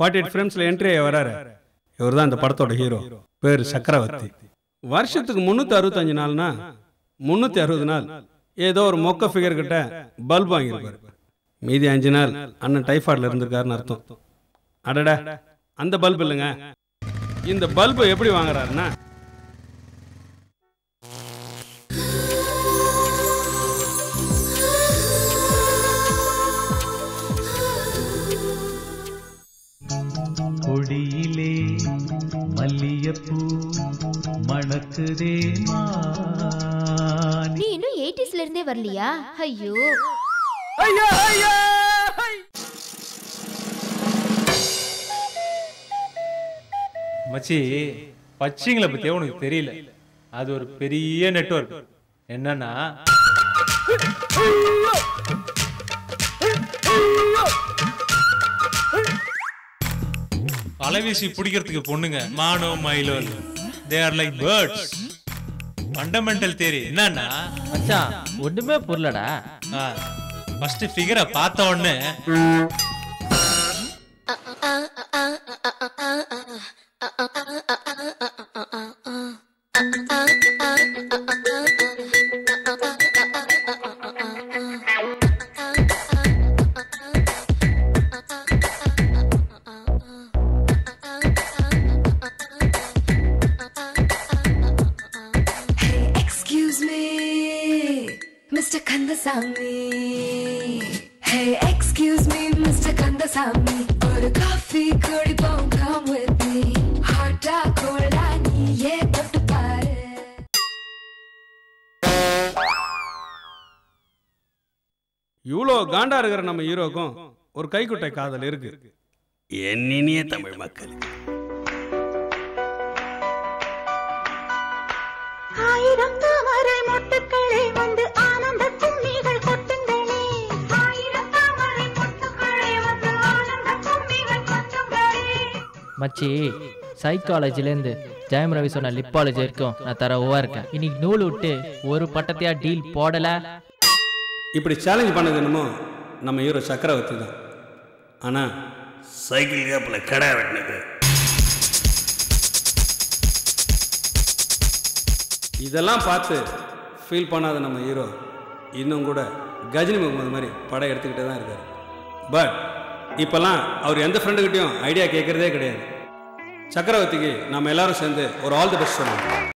48 ஃப்ரேம்ஸில் entry வராரு. இவர் தான் இந்த படத்தோட ஹீரோ. பேர் சக்கரவர்த்தி. வருஷத்துக்கு 365 நாள்னா 360 நாள் ஏதோ ஒரு மொக்க ஃபிகர் கிட்ட பல்ப் வாங்கியிருப்பாரு. மீதி 5 நாள் அண்ணன் டைஃபாய்டில் இருந்திருக்காருன்னு அர்த்தம். அடடா, அந்த பல்ப் இல்லைங்க. இந்த பல்பு எப்படி வாங்குறாருன்னா, கொடியிலே மல்லியப்பூ மணக்குதே. நீ இன்னும் 80ஸ்ல இருந்தே வரலையா? ஐயோ ஐயோ ஐயோ. மச்சி, பச்சிங்களை பத்தியே உனக்கு தெரியல. அது ஒரு பெரிய நெட்வொர்க். என்னன்னா அலைவீசி பிடிக்கிறதுக்கு பொண்ணுங்க மானோ மயிலோ, they are like birds. Fundamental theory என்னன்னா மச்சான் ஒண்ணுமே புரியலடா. ஃபர்ஸ்ட் ஃபிகரை பார்த்த உடனே Mr. Kandasamy. Hey, excuse me, Mr. Kandasamy. Or a coffee, curry bone, come with me. Hot dog, cola, niye tottu paaru. இவ்வளோ காண்டா இருக்கிற நம்ம ஹீரோக்கும் ஒரு கைக்குட்டை காதல் இருக்கு. என்னினிய தமிழ் மக்கள், ஆயிரம் தாமரை மொட்டுக்களே வந்து ஆனந்த கும்மிகள் கொட்டுங்களே. ஆயிரம் தாமரை மொட்டுக்களே வந்து ஆனந்த கும்மிகள் கொட்டுங்களே. மச்சி, சைக்காலஜிலேருந்து ஜெயம் ரவி சொன்ன லிப்பாலஜி வரைக்கும் நான் தரவா இருக்கேன். இன்னைக்கு நூல் விட்டு ஒரு பட்டத்தையா டீல் போடல. இப்படி சேலஞ்ச் பண்ணது என்னமோ நம்ம ஹீரோ சக்கரவர்த்தி தான். ஆனால் சைக்கிள் கேப்பில் கடை வெட்டினது. இதெல்லாம் பார்த்து ஃபீல் பண்ணாத நம்ம ஹீரோ இன்னும் கூட கஜினி முகமது மாதிரி படம் எடுத்துக்கிட்டே தான் இருக்கார். பட் இப்போல்லாம் அவர் எந்த ஃப்ரெண்டுக்கிட்டையும் ஐடியா கேட்குறதே கிடையாது. சக்கரவர்த்திக்கு நம்ம எல்லாரும் சேர்ந்து ஒரு ஆல் தி பெஸ்ட் சொல்லணும்.